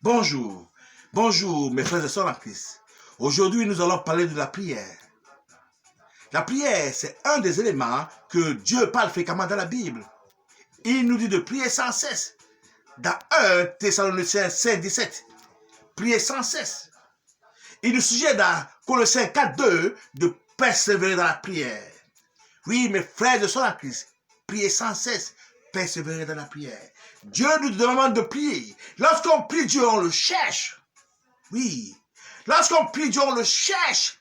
Bonjour, bonjour mes frères et sœurs en Christ. Aujourd'hui, nous allons parler de la prière. La prière, c'est un des éléments que Dieu parle fréquemment dans la Bible. Il nous dit de prier sans cesse. Dans 1 Thessaloniciens 5, 17, prier sans cesse. Il nous suggère dans Colossiens 4, 2 de persévérer dans la prière. Oui, mes frères et sœurs en Christ, priez sans cesse, persévérer dans la prière. Dieu nous demande de prier. Lorsqu'on prie Dieu, on le cherche. Oui. Lorsqu'on prie Dieu, on le cherche.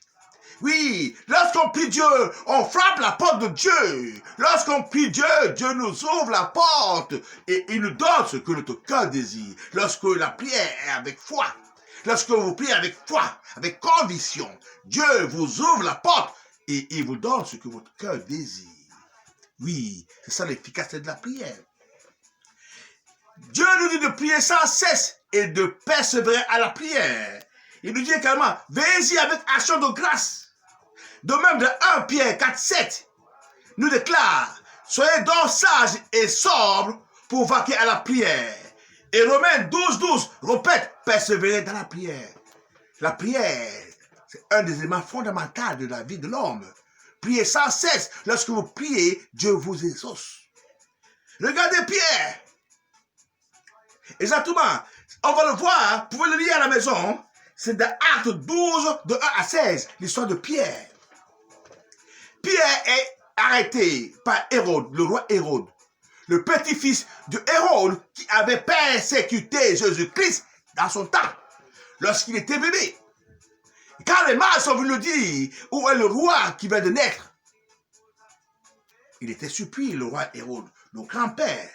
Oui. Lorsqu'on prie Dieu, on frappe la porte de Dieu. Lorsqu'on prie Dieu, Dieu nous ouvre la porte et il nous donne ce que notre cœur désire. Lorsque la prière est avec foi, lorsque vous priez avec foi, avec conviction, Dieu vous ouvre la porte et il vous donne ce que votre cœur désire. Oui, c'est ça l'efficacité de la prière. Dieu nous dit de prier sans cesse et de persévérer à la prière. Il nous dit également, veillez-y avec action de grâce. De même, de 1 Pierre 4, 7, nous déclare, soyez donc sages et sobres pour vaquer à la prière. Et Romains 12, 12 répète, persévérer dans la prière. La prière, c'est un des éléments fondamentaux de la vie de l'homme. Priez sans cesse. Lorsque vous priez, Dieu vous exauce. Regardez Pierre. Exactement. On va le voir. Vous pouvez le lire à la maison. C'est dans Actes 12, de 1 à 16, l'histoire de Pierre. Pierre est arrêté par Hérode, le roi Hérode, le petit-fils de Hérode qui avait persécuté Jésus-Christ dans son temps, lorsqu'il était bébé. Quand les mages sont venus dire où est le roi qui vient de naître, il était surpris, le roi Hérode, le grand-père.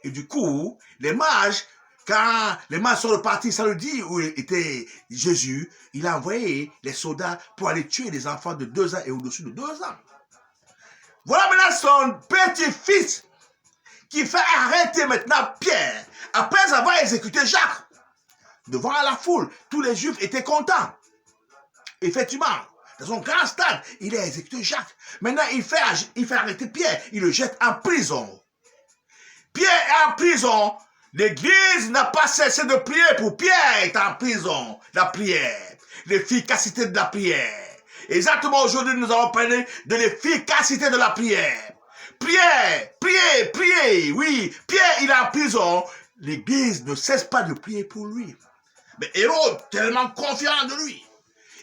Et du coup, les mages, quand les mages sont repartis, ça le dit où était Jésus, il a envoyé les soldats pour aller tuer les enfants de 2 ans et au-dessus de 2 ans. Voilà maintenant son petit-fils qui fait arrêter maintenant Pierre, après avoir exécuté Jacques. Devant la foule, tous les Juifs étaient contents. Effectivement, dans son grand stade, il a exécuté Jacques. Maintenant, il fait arrêter Pierre. Il le jette en prison. Pierre est en prison. L'Église n'a pas cessé de prier pour Pierre est en prison. La prière, l'efficacité de la prière. Exactement, aujourd'hui, nous allons parler de l'efficacité de la prière. Prière, prier, prier. Oui, Pierre, il est en prison. L'Église ne cesse pas de prier pour lui. Mais Hérode, tellement confiant de lui,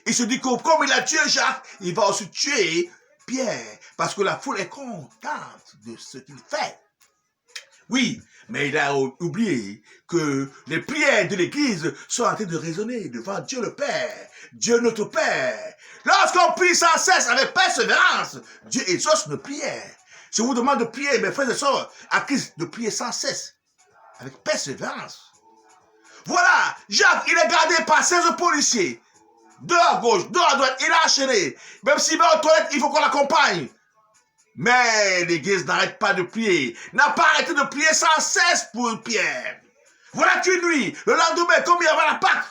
il se dit que comme il a tué Jacques, il va aussi tuer Pierre, parce que la foule est contente de ce qu'il fait. Oui, mais il a oublié que les prières de l'Église sont en train de résonner devant Dieu le Père, Dieu notre Père. Lorsqu'on prie sans cesse avec persévérance, Dieu exauce nos prières. Je vous demande de prier, mes frères et sœurs, à Christ, de prier sans cesse, avec persévérance. Voilà, Jacques, il est gardé par 16 policiers. 2 à gauche, 2 à droite, il est enchaîné. Même s'il va aux toilettes, il faut qu'on l'accompagne. Mais l'Église n'arrête pas de prier, n'a pas arrêté de prier sans cesse pour Pierre. Voilà qu'une nuit, le lendemain, comme il y avait la Pâque,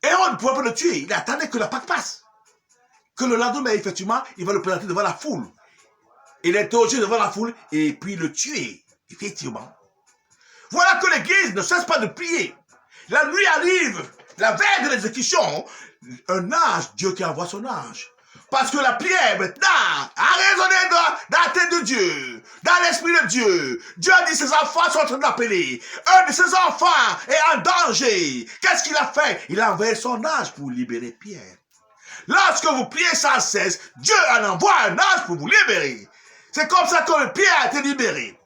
Hérode ne pouvait pas le tuer, il attendait que la Pâque passe. Que le lendemain, effectivement, il va le présenter devant la foule. Il est interrogé devant la foule et puis le tuer, effectivement. Voilà que l'Église ne cesse pas de prier. La nuit arrive, la veille de l'exécution, un ange, Dieu qui envoie son ange. Parce que la prière, maintenant, a résonné dans la tête de Dieu, dans l'esprit de Dieu. Dieu a dit, ses enfants sont en train d'appeler. Un de ses enfants est en danger. Qu'est-ce qu'il a fait? Il a envoyé son ange pour libérer Pierre. Lorsque vous priez sans cesse, Dieu en envoie un ange pour vous libérer. C'est comme ça que Pierre a été libéré.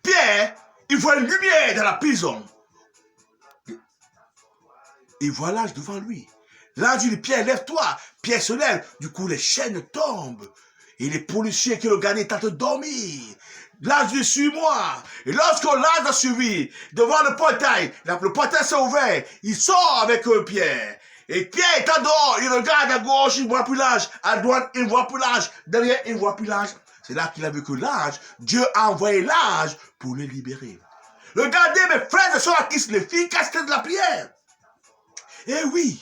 Pierre, il voit une lumière dans la prison. Il voit l'ange devant lui. L'ange dit, Pierre, lève-toi. Pierre se lève. Du coup, les chaînes tombent. Et les policiers qui le gardaient étaient en train de dormir. L'ange dit, suis-moi. Et lorsque l'ange a suivi, devant le portail, le portail s'est ouvert. Il sort avec Pierre. Et Pierre est dehors. Il regarde à gauche, il ne voit plus l'ange. À droite, il ne voit plus l'ange. Derrière, il ne voit plus l'ange. C'est là qu'il a vu que l'ange, Dieu a envoyé l'ange pour le libérer. Regardez, mes frères et sœurs, qui c'est l'efficacité de la prière. Eh oui,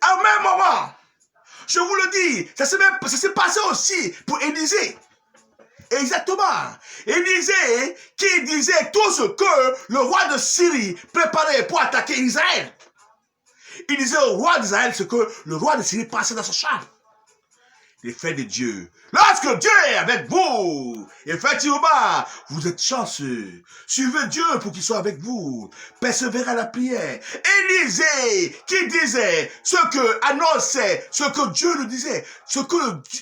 à un même moment, je vous le dis, ça s'est passé aussi pour Élisée. Exactement. Élisée qui disait tout ce que le roi de Syrie préparait pour attaquer Israël. Il disait au roi d'Israël ce que le roi de Syrie passait dans sa chambre. Les faits de Dieu. Lorsque Dieu est avec vous, effectivement, vous êtes chanceux. Suivez Dieu pour qu'il soit avec vous. Persévérez à la prière. Élisée qui disait ce que annonçait, ce que Dieu lui disait, ce que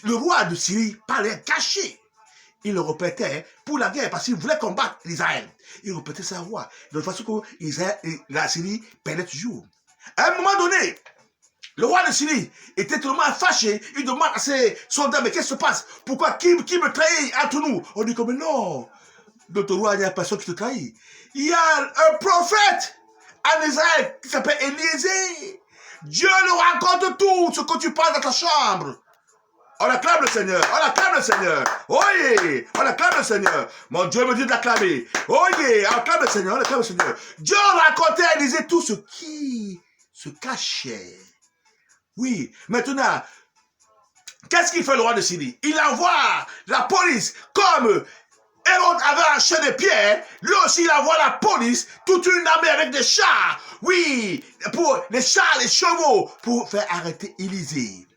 le roi de Syrie parlait caché. Il le répétait pour la guerre parce qu'il voulait combattre l'Israël. Il répétait ça au roi. De toute façon que la Syrie perdait toujours. À un moment donné, le roi de Syrie était tellement fâché, il demande à ses soldats, mais qu'est-ce qui se passe? Pourquoi? Qui me trahit entre nous? On dit comme non, notre roi, il n'y a personne qui te trahit. Il y a un prophète en Israël qui s'appelle Élisée. Dieu lui raconte tout ce que tu passes dans ta chambre. On acclame le Seigneur, on acclame le Seigneur. Oh yeah, on acclame le Seigneur. Mon Dieu me dit d'acclamer. Oh yeah, on acclame le Seigneur, on acclame le Seigneur. Dieu racontait à Élisée tout ce qui se cachait. Oui, maintenant, qu'est-ce qu'il fait le roi de Syrie? Il envoie la police, comme Hérode avait enchaîné Pierre, lui aussi il envoie la police, toute une armée avec des chars, oui, pour les chars, les chevaux, pour faire arrêter Élisée.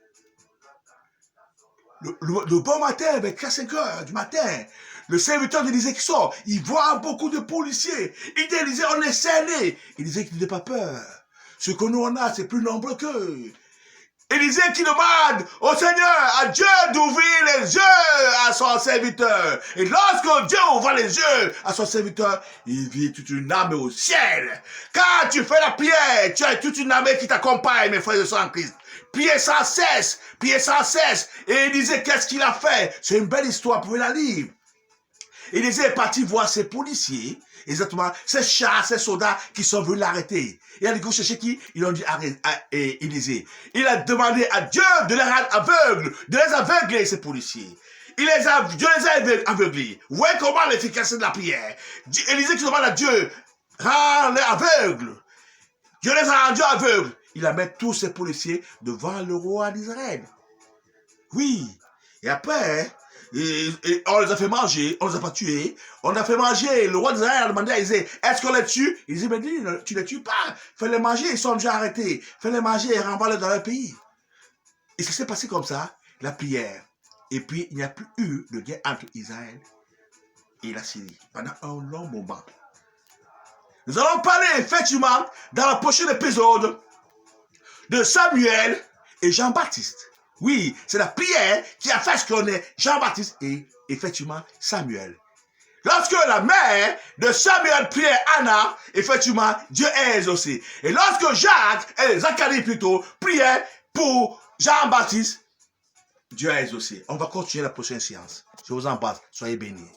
Le bon matin, vers 5 heures du matin, le serviteur d'Élisée qui sort, il voit beaucoup de policiers. Il dit, Élisée, on est scellés. Élisée qui ne dit pas peur. Ce que nous on a, c'est plus nombreux qu'eux. Élisée qui demande au Seigneur, à Dieu d'ouvrir les yeux à son serviteur. Et lorsque Dieu ouvre les yeux à son serviteur, il vit toute une armée au ciel. Quand tu fais la prière, tu as toute une armée qui t'accompagne, mes frères et sœurs en Christ. Priez sans cesse, priez sans cesse. Et Élisée, qu'est-ce qu'il a fait? C'est une belle histoire, vous pouvez la lire. Élisée est parti voir ses policiers, exactement, ses chars, ses soldats qui sont venus l'arrêter. Et il a dit, chercher qui? Ils ont dit à Élisée. Il a demandé à Dieu de les rendre aveugles, de les aveugler, ces policiers. Dieu les a aveuglés. Vous voyez comment l'efficacité de la prière. Élisée qui demande à Dieu, rends-les aveugles. Dieu les a rendus aveugles. Il a mis tous ces policiers devant le roi d'Israël. Oui. Et après, et on les a fait manger, on les a pas tués, on a fait manger, le roi d'Israël a demandé à Élisée, est-ce qu'on les tue? Il disait, mais dis, tu ne les tues pas, fais-les manger, ils sont déjà arrêtés, fais-les manger et renvoie-les dans leur pays. Et ça s'est passé comme ça, la prière. Et puis, il n'y a plus eu de guerre entre Israël et la Syrie, pendant un long moment. Nous allons parler effectivement, dans le prochain épisode, de Samuel et Jean-Baptiste. Oui, c'est la prière qui a fait ce qu'on est Jean-Baptiste et effectivement Samuel. Lorsque la mère de Samuel priait Anna, effectivement, Dieu est exaucé. Et lorsque Zacharie plutôt, priait pour Jean-Baptiste, Dieu est exaucé. On va continuer la prochaine séance. Je vous embrasse. Soyez bénis.